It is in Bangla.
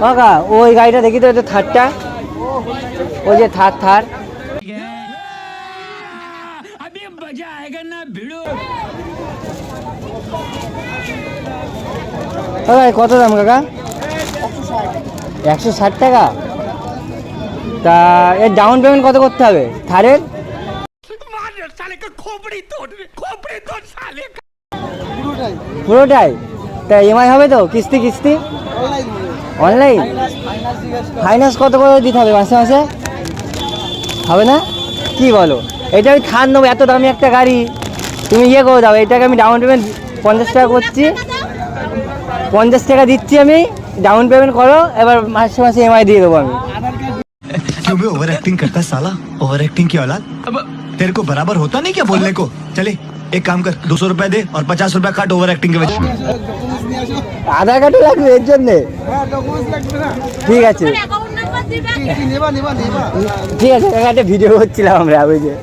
কাকা ওই গাড়িটা দেখি তো, থারটা, ওই যে থার থার। কত দাম কাকা? 160 টাকা। তা এর ডাউন পেমেন্ট কত করতে হবে থারের? পুরোটাই? তা ইএমআই হবে তো? কিস্তি কিস্তি অনলাইন? ফাইন্যান্স কত করে দিতে হবে মাসে মাসে? হবে না? কি বলো, এটা আমি থার নেবো, এত দামি একটা গাড়ি, তুমি ইয়ে করে দাও, এটাকে আমি ডাউন পেমেন্ট 50 টাকা করছি, 50 টাকা দিচ্ছি আমি, ডাউন পেমেন্ট করো, এবার মাসে মাসে ইএমআই দিয়ে দেবো আমি। क्यों बे ओवर एक्टिंग करता है साला, ओवर एक्टिंग की औलाद। अब तेरे को बराबर होता नहीं क्या बोलने को? चले एक काम कर, 200 रुपया दे और 50 रुपया काट ओवर एक्टिंग के वजह। আধার কার্ডও লাগবে এর জন্যে? ঠিক আছে ঠিক আছে কাকা, একটা ভিডিও করছিলাম আমরা ওই যে।